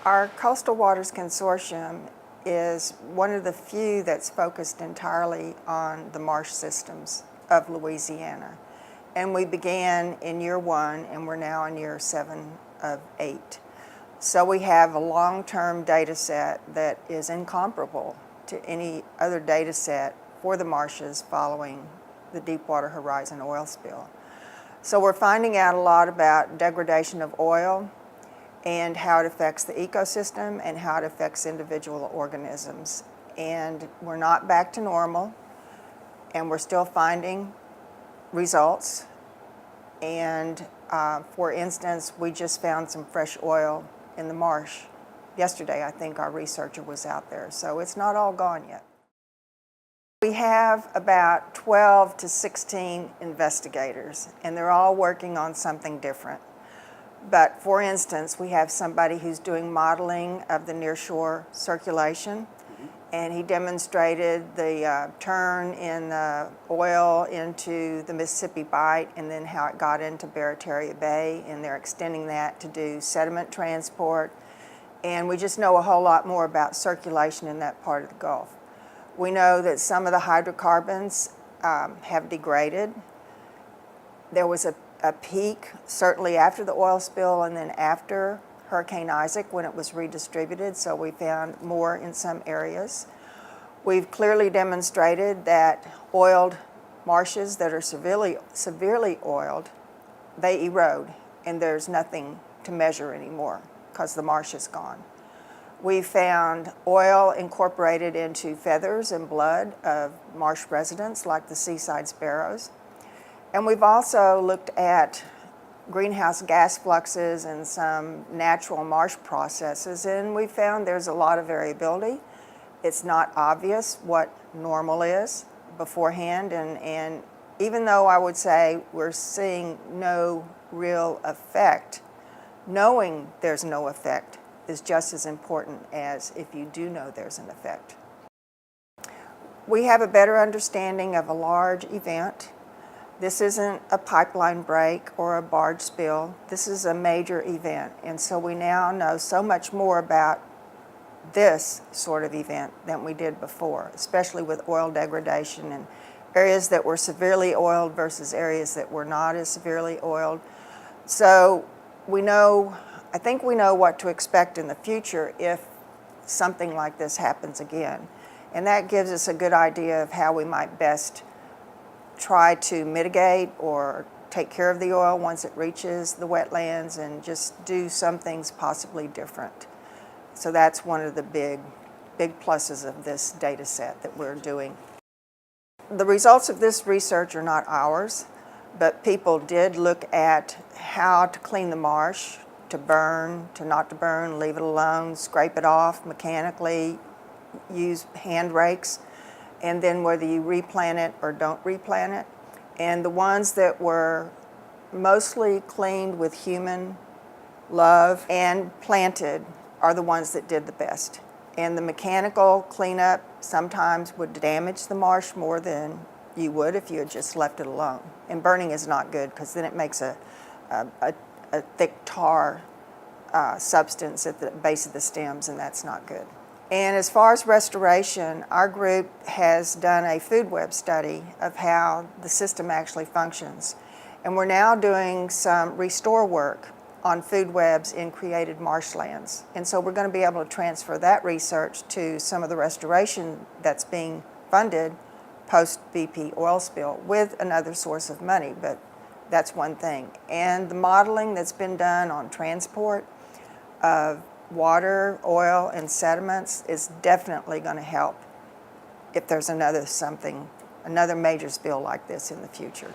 Our Coastal Waters Consortium is one of the few that's focused entirely on the marsh systems of Louisiana. And we began in year 1 and we're now in year 7 of 8. So we have a long-term data set that is incomparable to any other data set for the marshes following the Deepwater Horizon oil spill. So we're finding out a lot about degradation of oil and how it affects the ecosystem and how it affects individual organisms. And we're not back to normal, and we're still finding results. And for instance, we just found some fresh oil in the marsh. Yesterday, I think our researcher was out there, so it's not all gone yet. We have about 12 to 16 investigators, and they're all working on something different. But for instance, we have somebody who's doing modeling of the nearshore circulation, and he demonstrated the turn in the oil into the Mississippi Bight and then how it got into Barataria Bay, and they're extending that to do sediment transport. And we just know a whole lot more about circulation in that part of the Gulf. We know that some of the hydrocarbons have degraded. There was a peak, certainly after the oil spill and then after Hurricane Isaac when it was redistributed, so we found more in some areas. We've clearly demonstrated that oiled marshes that are severely oiled, they erode, and there's nothing to measure anymore because the marsh is gone. We found oil incorporated into feathers and blood of marsh residents like the seaside sparrows. And we've also looked at greenhouse gas fluxes and some natural marsh processes, and we found there's a lot of variability. It's not obvious what normal is beforehand, and even though I would say we're seeing no real effect, knowing there's no effect is just as important as if you do know there's an effect. We have a better understanding of a large event. This isn't a pipeline break or a barge spill. This is a major event, and so we now know so much more about this sort of event than we did before, especially with oil degradation and areas that were severely oiled versus areas that were not as severely oiled. So we know, I think we know what to expect in the future if something like this happens again. And that gives us a good idea of how we might best try to mitigate or take care of the oil once it reaches the wetlands and just do some things possibly different. So that's one of the big pluses of this data set that we're doing. The results of this research are not ours, but people did look at how to clean the marsh, to burn, to not to burn, leave it alone, scrape it off mechanically, use hand rakes, and then whether you replant it or don't replant it. And the ones that were mostly cleaned with human love and planted are the ones that did the best. And the mechanical cleanup sometimes would damage the marsh more than you would if you had just left it alone. And burning is not good because then it makes a thick tar substance at the base of the stems, and that's not good. And as far as restoration, our group has done a food web study of how the system actually functions. And we're now doing some restore work on food webs in created marshlands. And so we're going to be able to transfer that research to some of the restoration that's being funded post-BP oil spill with another source of money, but that's one thing. And the modeling that's been done on transport of water, oil, and sediments is definitely going to help if there's another major spill like this in the future.